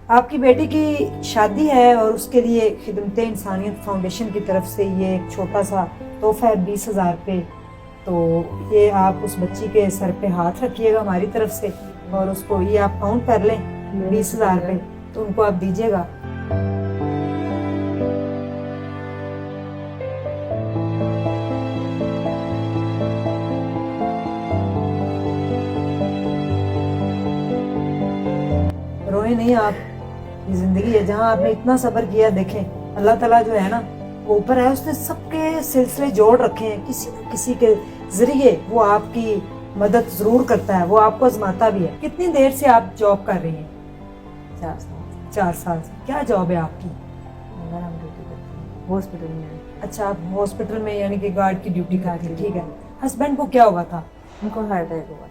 आपकी बेटी की शादी है और उसके लिए खिदमत इंसानियत फाउंडेशन की तरफ से ये एक छोटा सा तोहफा है 20,000 रुपये। तो ये आप उस बच्ची के सर पे हाथ रखिएगा हमारी तरफ से, और उसको ये आप काउंट कर लें 20,000 रुपये, तो उनको आप दीजिएगा। रोए नहीं आप, ये जिंदगी है जहाँ आपने इतना सब्र किया। देखें अल्लाह ताला जो है ना वो ऊपर है, उसने सबके सिलसिले जोड़ रखे हैं, किसी न किसी के जरिए वो आपकी मदद जरूर करता है, वो आपको आजमाता भी है। कितनी देर से आप जॉब कर रही हैं? 4 साल। 4 साल से। क्या जॉब है आपकी? अगर हम ड्यूटी करते हैं हॉस्पिटल में। अच्छा, आप हॉस्पिटल में यानी कि गार्ड की ड्यूटी करती हैं, ठीक है। हस्बैंड को क्या हुआ था? उनको हार्ट अटैक हुआ।